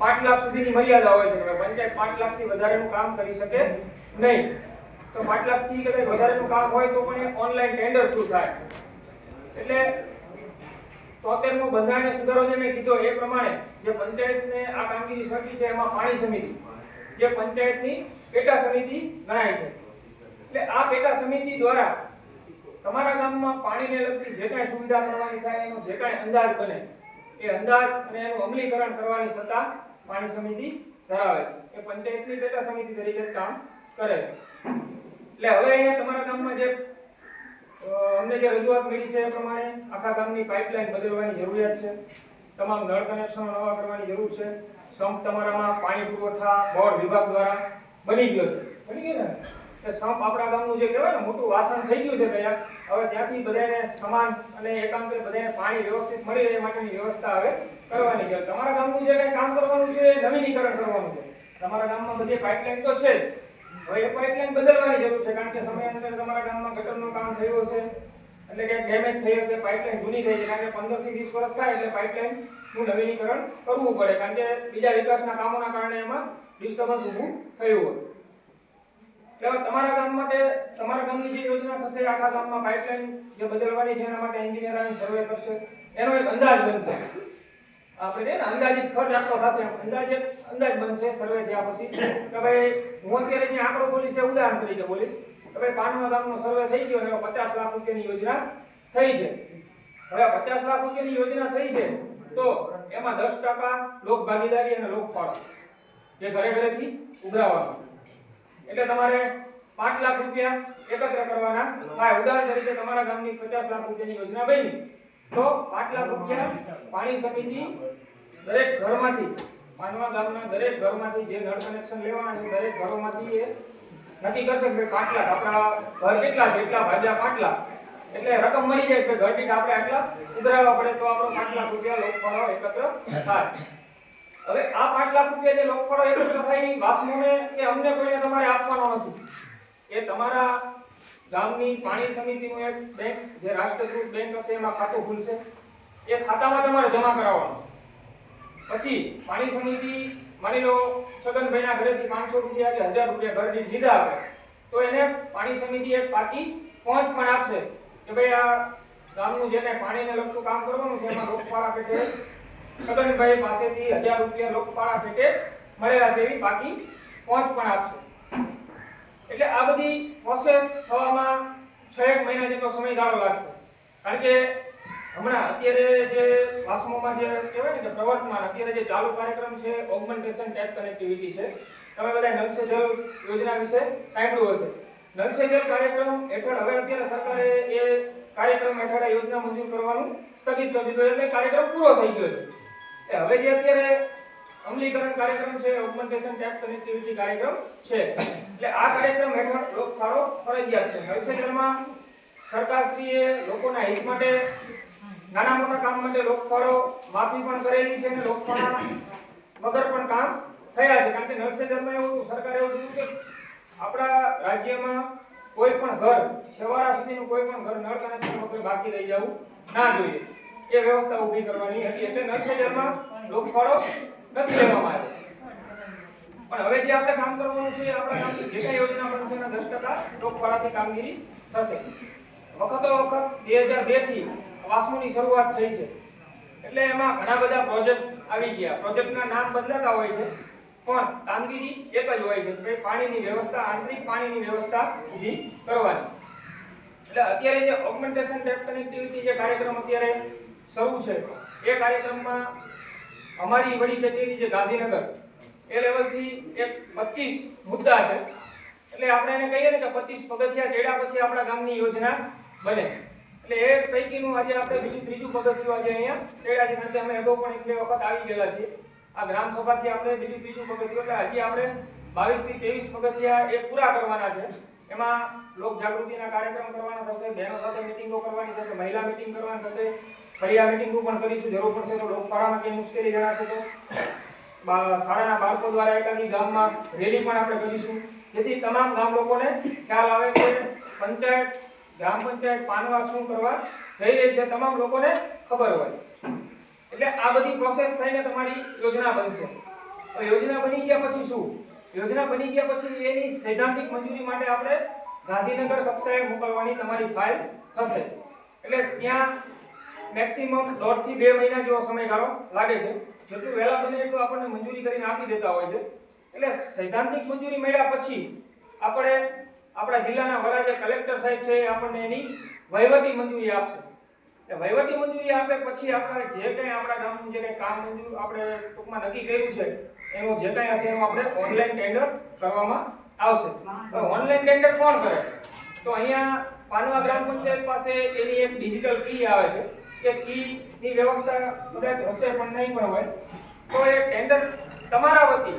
5 લાખ સુધીની મર્યાદા હોય છે કે પંચાયત 5 લાખથી વધારેનું કામ કરી શકે નહીં. તો 5 લાખથી કદાચ વધારેનું કામ હોય તો પણ એ ઓનલાઈન ટેન્ડર થ્રુ થાય. એટલે 73મો બંધારણીય સુધારો જે મેં કીધો એ પ્રમાણે જે પંચાયતને આ કામગીરી સોંપી છે એમાં પાણી સમિતિ જે પંચાયતની પેટા સમિતિ ગણાય છે. એટલે આ પેટા સમિતિ દ્વારા તમારા ગામમાં પાણીને લગતી જે કાંઈ સુવિધા કરવાની થાય એનો જે કાંઈ અંદાજ બને એ અંદાજ અને એનું અમલીકરણ કરવાની સત્તા પાણી સમિતિ ધરાવે છે. એ પંચાયતની પેટા સમિતિ તરીકે કામ કરે છે. એટલે હવે અહીંયા તમારા ગામમાં જે અમને જે રજૂઆત મળી છે એ પ્રમાણે આખા ગામની પાઇપલાઇન બદલવાની જરૂરિયાત છે. તમામ નળ કનેક્શનો નવા કરવાની જરૂર છે. સંપ તમારામાં પાણી પુરવઠા બોર્ડ વિભાગ દ્વારા બની ગયો છે. બની ગયો ને એ સંપ આપણા ગામનું જે કહેવાય ને મોટું વાસણ થઈ ગયું છે તૈયાર. હવે ત્યાંથી બધાને સમાન અને એકાંતરે બધાને પાણી વ્યવસ્થિત મળી રહે માટેની વ્યવસ્થા હવે કરવાની છે. તમારા ગામનું જે કંઈ કામ કરવાનું છે એ નવીનીકરણ કરવાનું છે. તમારા ગામમાં બધી પાઇપલાઇન તો છે જ. હવે એ પાઇપલાઇન બદલવાની જરૂર છે કારણ કે સમયાંતરે તમારા ગામમાં ગટરનું કામ થયું હશે એટલે કે ડેમેજ થઈ હશે, પાઇપલાઇન જૂની થઈ છે કારણ કે 15 થી 20 વર્ષ થાય એટલે પાઇપલાઇનનું નવીનીકરણ કરવું પડે કારણ કે બીજા વિકાસના કામોના કારણે એમાં ડિસ્ટર્બન્સ ઊભું થયું હોય. એટલે તમારા ગામ માટે તમારા ગામની જે યોજના થશે આખા ગામમાં પાઇપલાઇન જે બદલવાની છે એના માટે એન્જિનિયર આવીને સર્વે કરશે. એનો એક અંદાજ બનશે. આપણે ને અંદાજિત ખર્ચ આટલો થશે અંદાજ બનશે સર્વે થયા પછી કે ભાઈ હું અત્યારે જે આંકડો બોલીશ એ ઉદાહરણ તરીકે બોલીશ કે ભાઈ પાનવા ગામનો સર્વે થઈ ગયો અને 50 લાખ રૂપિયાની યોજના થઈ છે. હવે 50 લાખ રૂપિયાની યોજના થઈ છે તો એમાં 10% લોક ભાગીદારી અને લોક ફાળો જે ઘરે ઘરેથી ઉઘરાવવાનો એટલે તમારે 5 લાખ રૂપિયા એકત્ર કરવાના થાય. ઉદાહરણ તરીકે તમારા ગામની 50 લાખ રૂપિયાની યોજના બની તો 5 લાખ રૂપિયા પાણી સમિતિ દરેક ઘરમાંથી પાનવા ગામના દરેક ઘરમાંથી જે નળ કનેક્શન લેવાના છે દરેક ઘરોમાંથી એ નક્કી કરશે કે 5 લાખ આપણા ઘર કેટલા છે એટલા ભાગ્યા 5 લાખ એટલે રકમ મળી જાય કે ઘર દીઠ આપણે આટલા ઉઘરાવવા પડે તો આપણો 5 લાખ રૂપિયા લોકફાળો એકત્ર થાય. હવે આ 5 લાખ રૂપિયા જે લોકફાળો એકત્ર થાય વાસમોને કે અમને કોઈને તમારે આપવાનો નથી. એ તમારા ગામની પાણી સમિતિનું એક બેંક જે રાષ્ટ્રીયકૃત બેંક હશે એમાં ખાતું ખુલશે. એ ખાતામાં તમારે જમા કરાવવાનું. પછી પાણી સમિતિ માની લો છગનભાઈના ઘરેથી 500 રૂપિયા કે 1000 રૂપિયા ઘર દીઠ લીધા આપે તો એને પાણી સમિતિ એક પાકી પહોંચ પણ આપશે કે ભાઈ આ ગામનું જે કાંઈ પાણીને લગતું કામ કરવાનું છે એમાં લોકફાળા પેટે છગનભાઈ પાસેથી 1000 રૂપિયા લોકફાળા પેટે મળેલા છે એવી પાકી પહોંચ પણ આપશે. એટલે આ બધી પ્રોસેસ થવામાં 6 મહિના જેટલો સમયગાળો લાગશે કારણ કે હમણાં અત્યારે જે વાસ્મોમાં જે કહેવાય ને કે પ્રવર્તમાન અત્યારે જે ચાલુ કાર્યક્રમ છે ઓગમેન્ટેશન ટેપ કનેક્ટિવિટી છે. તમે બધા નલ સે જલ યોજના વિશે સાંભળ્યું હશે. નલ સે જલ કાર્યક્રમ હેઠળ હવે અત્યારે સરકારે એ કાર્યક્રમ હેઠળ યોજના મંજૂર કરવાનું સ્થગિત કરી દીધું એટલે કાર્યક્રમ પૂરો થઈ ગયો છે. હવે જે અત્યારે અમલીકરણ કાર્યક્રમ છે ઓગમેન્ટેશન ટેપ કનેક્ટિવિટી કાર્યક્રમ છે એટલે આ કાર્યક્રમ હેઠળ લોકફાળો ફરજિયાત છે. નલ સે જલમાં સરકારશ્રીએ લોકોના હિત માટે નાના મોટા કામ માટે લોકફાળો માફી પણ કરેલી છે અને લોકફાળા વગર પણ કામ થયા છે કારણ કે નળ સે જલમાં એવું સરકારે એવું કીધું કે આપણા રાજ્યમાં કોઈ પણ ઘર છેવાડા સુધીનું કોઈ પણ ઘર નળ કનેક્શન વગર બાકી રહી જવું ના જોઈએ એ વ્યવસ્થા ઊભી કરવાની હતી. એટલે નળ સે જલમાં લોકફાળો નથી લેવામાં આવ્યો. પણ હવે જે આપણે કામ કરવાનું છે આપણા ગામની જે કઈ યોજના બનશે એના 10% લોકફાળાથી કામગીરી થશે. વખતો વખત 2002 થી વાસ્મોની શરૂઆત થઈ છે એટલે એમાં ઘણા બધા પ્રોજેક્ટ આવી ગયા. પ્રોજેક્ટના નામ બદલાતા હોય છે પણ કામગીરી એક જ હોય છે કે પાણીની વ્યવસ્થા આંતરિક પાણીની વ્યવસ્થા ઊભી કરવાની. એટલે અત્યારે જે ઓગમેન્ટેશન ટેપ કનેક્ટિવિટી જે કાર્યક્રમ અત્યારે શરૂ છે એ કાર્યક્રમમાં અમારી વડી કચેરી જે ગાંધીનગર એ લેવલથી એક 25 મુદ્દા છે. એટલે આપણે એને કહીએ ને કે 25 પગથિયા ચડ્યા પછી આપણા ગામની યોજના બને. એટલે એ પૈકીનું આજે આપણે ત્રીજું પગથિયું આજે અહીંયા ચડ્યા છે કારણ કે અમે અગાઉ પણ એક બે વખત આવી ગયેલા છીએ. આ ગ્રામ સભાથી આપણે ત્રીજું પગથિયું એટલે હજી આપણે 22 થી 23 પગથિયા એ પૂરા કરવાના છે. એમાં લોક જાગૃતિના કાર્યક્રમ કરવાના થશે, બહેનો સાથે મીટિંગો કરવાની થશે, મહિલા મીટિંગ કરવાની થશે, ફળિયા મીટિંગો પણ કરીશું. જરૂર પડશે તો લોકફાળામાં કંઈ મુશ્કેલી જણાશે તો શાળાના બાળકો દ્વારા એકાદી ગામમાં રેલી પણ આપણે કરીશું જેથી તમામ ગામ લોકોને ખ્યાલ આવે કે પંચાયત ગ્રામ પંચાયત પાનવા શું કરવા જઈ રહી છે તમામ લોકોને ખબર હોય. એટલે આ બધી પ્રોસેસ થઈને તમારી યોજના બનશે. તો યોજના બની ગયા પછી શું? યોજના બની ગયા પછી એની સૈદ્ધાંતિક મંજૂરી માટે આપણે ગાંધીનગર કક્ષાએ મોકલવાની તમારી ફાઇલ થશે. એટલે ત્યાં મેક્સિમમ 1.5 થી 2 મહિના જેવો સમયગાળો લાગે છે. જેટલું વહેલા બને એટલું આપણને મંજૂરી કરીને આપી દેતા હોય છે. એટલે સૈદ્ધાંતિક મંજૂરી મળ્યા પછી આપણે આપણા જિલ્લાના વડા જે કલેક્ટર સાહેબ છે એ આપણને એની વહીવટી મંજૂરી આપશે. એ વહીવટી મંજૂરી આપે પછી આપણે જે કંઈ આપણા ગામનું જે કંઈ કામ મંજૂર આપણે ટૂંકમાં નક્કી કર્યું છે એનું જે કંઈ હશે એનું આપણે ઓનલાઈન ટેન્ડર કરવામાં આવશે. હવે ઓનલાઈન ટેન્ડર કોણ કરે? તો અહીંયા પાનવા ગ્રામ પંચાયત પાસે એની એક ડિજિટલ કી આવે છે. એ કીની વ્યવસ્થા કદાચ હશે પણ નહીં પણ હોય તો એ ટેન્ડર તમારા વતી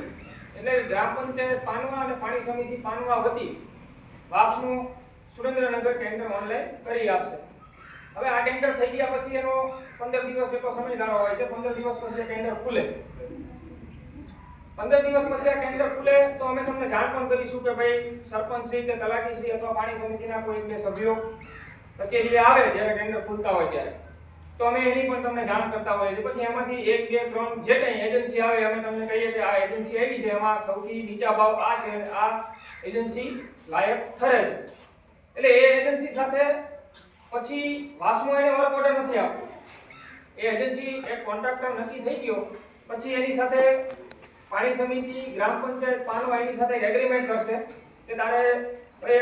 એટલે ગ્રામ પંચાયત પાનવા અને પાણી સમિતિ પાનવા વતી વાસનું સુરેન્દ્રનગર ટેન્ડર ઓનલાઈન કરી આપશે. હવે આ ટેન્ડર થઈ ગયા પછી એનો 15 દિવસ જેટલો સમયગાળો હોય છે. 15 દિવસ પછી ટેન્ડર ખુલે. 15 દિવસ પછી આ ટેન્ડર ખુલે તો અમે તમને જાણ પણ કરીશું કે ભાઈ સરપંચ શ્રી કે તલાટી શ્રી અથવા પાણી સમિતિના કોઈ બે સભ્યો કચેરીએ આવે જ્યારે ટેન્ડર ખુલતા હોય ત્યારે તો અમે એની પણ તમને જાણ કરતા હોઈએ છીએ. પછી એમાંથી 1, 2, 3 જે કંઈ એજન્સી આવે અમે તમને કહીએ કે આ એજન્સી આવી છે એમાં સૌથી નીચા ભાવ આ છે અને આ એજન્સી લાયક ઠરે છે. એટલે એ એજન્સી સાથે પછી વાસમો એને વર્ક ઓર્ડર નથી આપતો. એ એજન્સી એક કોન્ટ્રાક્ટર નક્કી થઈ ગયો પછી એની સાથે પાણી સમિતિ ગ્રામ પંચાયત પાનવા એની સાથે એગ્રીમેન્ટ કરશે કે તારે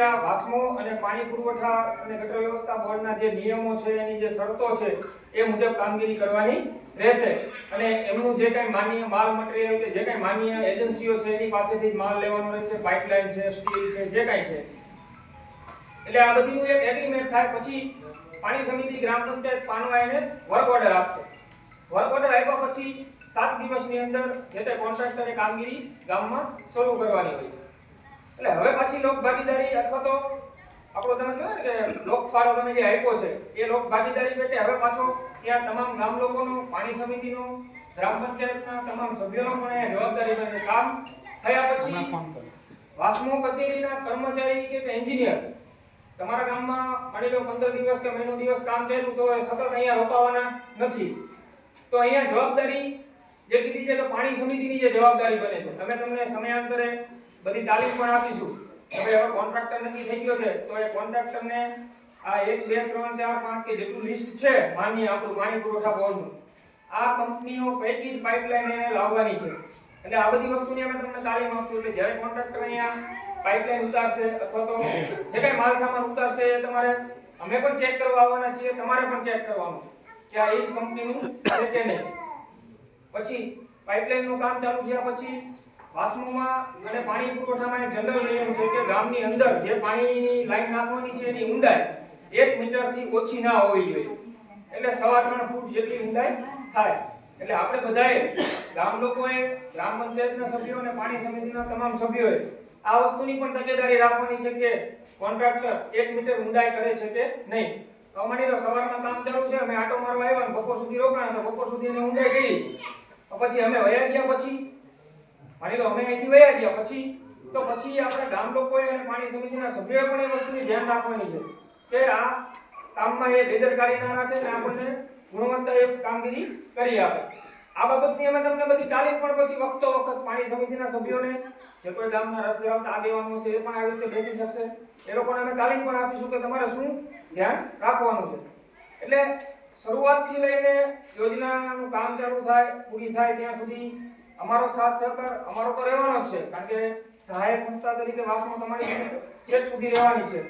આ વાસમો અને પાણી પુરવઠા અને ગટર વ્યવસ્થા બોર્ડના જે નિયમો છે એની જે શરતો છે એ મુજબ કામગીરી કરવાની રહેશે. અને એમનું જે કંઈ માન્ય માલ મટીરીયલ કે જે કંઈ માન્ય એજન્સીઓ છે એની પાસેથી જ માલ લેવાનો રહેશે. પાઇપલાઇન છે, સ્ટીલ છે, જે કંઈ છે. એટલે આ બધીનું એક એગ્રીમેન્ટ થાય પછી પાણી સમિતિ ગ્રામ પંચાયત પાનવા એને વર્ક ઓર્ડર આપશે. વર્ક ઓર્ડર આપ્યા પછી 7 દિવસની અંદર જે તે કોન્ટ્રાક્ટરે કામગીરી ગામમાં શરૂ કરવાની હોય. એટલે હવે પછી લોક ભાગીદારી અથવા તો આપણો તમે કહો ને કે લોકફાળો તમે જે આપ્યો છે એ લોક ભાગીદારી પેટે હવે પાછો ત્યાં તમામ ગામ લોકોનો, પાણી સમિતિનો, ગ્રામ પંચાયતના તમામ સભ્યોનો પણ એ જવાબદારી બને. કામ થયા પછી વાસમો કચેરીના કર્મચારી કે એન્જિનિયર તમારા ગામમાં માની લો 15 દિવસ કે મહિનો દિવસ કામ કર્યું તો એ સતત અહીંયા રોકાવાના નથી. તો અહીંયા જવાબદારી જે કીધી છે કે પાણી સમિતિની જે જવાબદારી બને છે. અમે તમને સમયાંતરે બધી તાલીમ પણ આપીશું. હવે કોન્ટ્રાક્ટર નક્કી થઈ ગયો છે તો એ કોન્ટ્રાક્ટરને આ 1, 2, 3, 4, 5 કે જેટલું લિસ્ટ છે માન્ય આપણું પાણી પુરવઠા બોર્ડનું આ કંપનીઓ પૈકી જ પાઇપલાઇન એને લાવવાની છે. એટલે આ બધી વસ્તુની અમે તમને તાલીમ આપશું. એટલે જ્યારે કોન્ટ્રાક્ટર અહીંયા પાઇપલાઇન ઉતારશે અથવા તો જે કંઈ માલ સામાન ઉતારશે એ તમારે અમે પણ ચેક કરવા આવવાના છીએ, તમારે પણ ચેક કરવાનું કે આ એ જ કંપનીનું છે કે નહીં. પછી પાઇપલાઇનનું કામ ચાલુ થયા પછી વાસમોમાં અને પાણી પુરવઠામાં એક જનરલ નિયમ છે કે ગામની અંદર જે પાણીની લાઈન નાખવાની છે એની ઊંડાઈ 1 મીટરથી ઓછી ના હોવી જોઈએ. એટલે 3.25 ફૂટ જેટલી ઊંડાઈ થાય. એટલે આપણે બધાએ ગામ લોકોએ, ગ્રામ પંચાયતના સભ્યો અને પાણી સમિતિના તમામ સભ્યોએ આ વસ્તુની પણ તકેદારી રાખવાની છે કે કોન્ટ્રાક્ટર 1 મીટર ઊંડાઈ કરે છે કે નહીં. તો માની લો સવારમાં કામ ચાલુ છે, અમે આટો મારવા આવ્યા બપોર સુધી રોકાણા તો બપોર સુધી એને ઊંડાઈ કરી પછી અમે વયા ગયા પછી માની લો અમે અહીંથી વયા ગયા પછી આપણે ગામ લોકોએ અને પાણી સમિતિના સભ્યોએ પણ એ વસ્તુની ધ્યાન રાખવાની છે કે આ કામમાં એ બેદરકારી ના રાખે અને આપણને ગુણવત્તાયુક્ત કામગીરી કરી આપે. આ બાબતની અમે તમને બધી તાલીમ પણ પછી વખતો વખત પાણી સમિતિના સભ્યોને જે કોઈ ગામના રસ ધરાવતા આગેવાનો છે એ પણ આવી રીતે બેસી શકશે. એ લોકોને અમે તાલીમ પણ આપીશું કે તમારે શું ધ્યાન રાખવાનું છે. એટલે શરૂઆતથી લઈને યોજનાનું કામ ચાલુ થાય પૂરી થાય ત્યાં સુધી અમારો સાથ સહકાર અમારો તો રહેવાનો જ છે. કારણ કે સહાયક સંસ્થા તરીકે વાસમો તમારી છેક સુધી રહેવાની છે.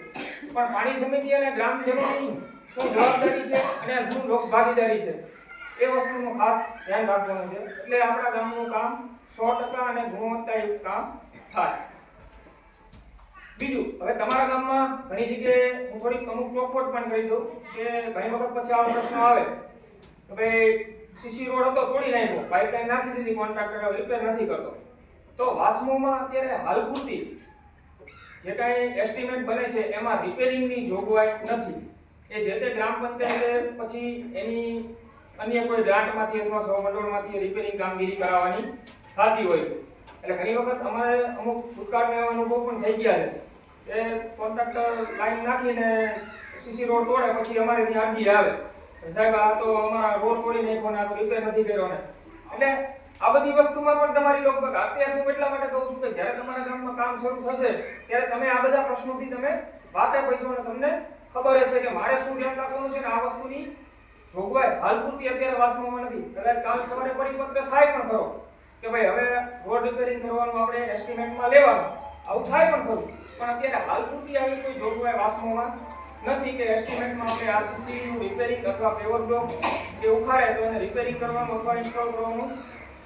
પણ પાણી સમિતિ અને ગ્રામજનોની શું જવાબદારી છે અને શું લોક ભાગીદારી છે એ વસ્તુનું ખાસ ધ્યાન રાખવાનું છે. એટલે આપણા ગામનું કામ 100% અને ગુણવત્તાયુક્ત કામ થાય. બીજું, હવે તમારા ગામમાં ઘણી જગ્યાએ હું થોડીક અમુક ચોખવટ પણ કરી દઉં કે ઘણી વખત પછી આવો પ્રશ્ન આવે કે ભાઈ સીસી રોડ હતો તોડી નાખ્યો, પાઇપલાઇન નાખી દીધી, કોન્ટ્રાક્ટર રિપેર નથી કરતો. તો વાસ્મોમાં અત્યારે હાલ પૂરતી જે કાંઈ એસ્ટિમેટ બને છે એમાં રિપેરિંગની જોગવાઈ નથી. એ જે તે ગ્રામ પંચાયતે પછી એની અન્ય કોઈ ગ્રાન્ટમાંથી અથવા સહમંડળમાંથી રિપેરિંગ કામગીરી કરાવવાની થતી હોય. એટલે ઘણી વખત અમારે અમુક ભૂતકાળના એવા અનુભવ પણ થઈ ગયા છે કે કોન્ટ્રાક્ટર લાઈન નાખીને સીસી રોડ તોડે પછી અમારે ત્યાં અરજી આવે સાહેબ આ તો અમારા રોડ તોડી નાખ્યો ને આ તો રિપેર નથી કર્યો ને. એટલે આ બધી વસ્તુમાં પણ તમારી લગભગ અત્યારે હું એટલા માટે કહું છું કે જ્યારે તમારા ગામમાં કામ શરૂ થશે ત્યારે તમે આ બધા પ્રશ્નોથી તમે વાતે પૈસો અને તમને ખબર હશે કે મારે શું ધ્યાન રાખવાનું છે ને આ વસ્તુની જોગવાઈ હાલ પૂરતી અત્યારે વાસ્તવમાં નથી. કદાચ કાલ સવારે પરિપત્ર થાય પણ ખરો કે ભાઈ હવે રોડ રિપેરિંગ કરવાનું આપણે એસ્ટિમેટમાં લેવાનું, આવું થાય પણ ખરું, પણ અત્યારે હાલ પૂરતી આવી કોઈ જોગવાઈ વાસ્તવમાં નથી કે એસ્ટિમેટમાં આપણે આરસીસી નું રિપેરિંગ અથવા પેવર બ્લોક કે ઉખાડે તો એને રિપેરિંગ કરવાનું અથવા ઇન્સ્ટોલ કરવાનું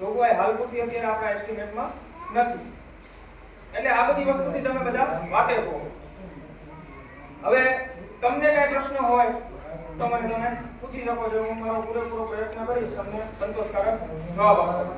જોગવાઈ હાલ પૂરતી અત્યારે આપણા એસ્ટિમેટમાં નથી. એટલે આ બધી વસ્તુથી તમે બધા વાતે કહો. હવે તમને કઈ પ્રશ્ન હોય તો મને તમે પૂછી શકો છો. હું મારો પૂરેપૂરો પ્રયત્ન કરીશ તમને સંતોષકારક જવાબ આપવાનો.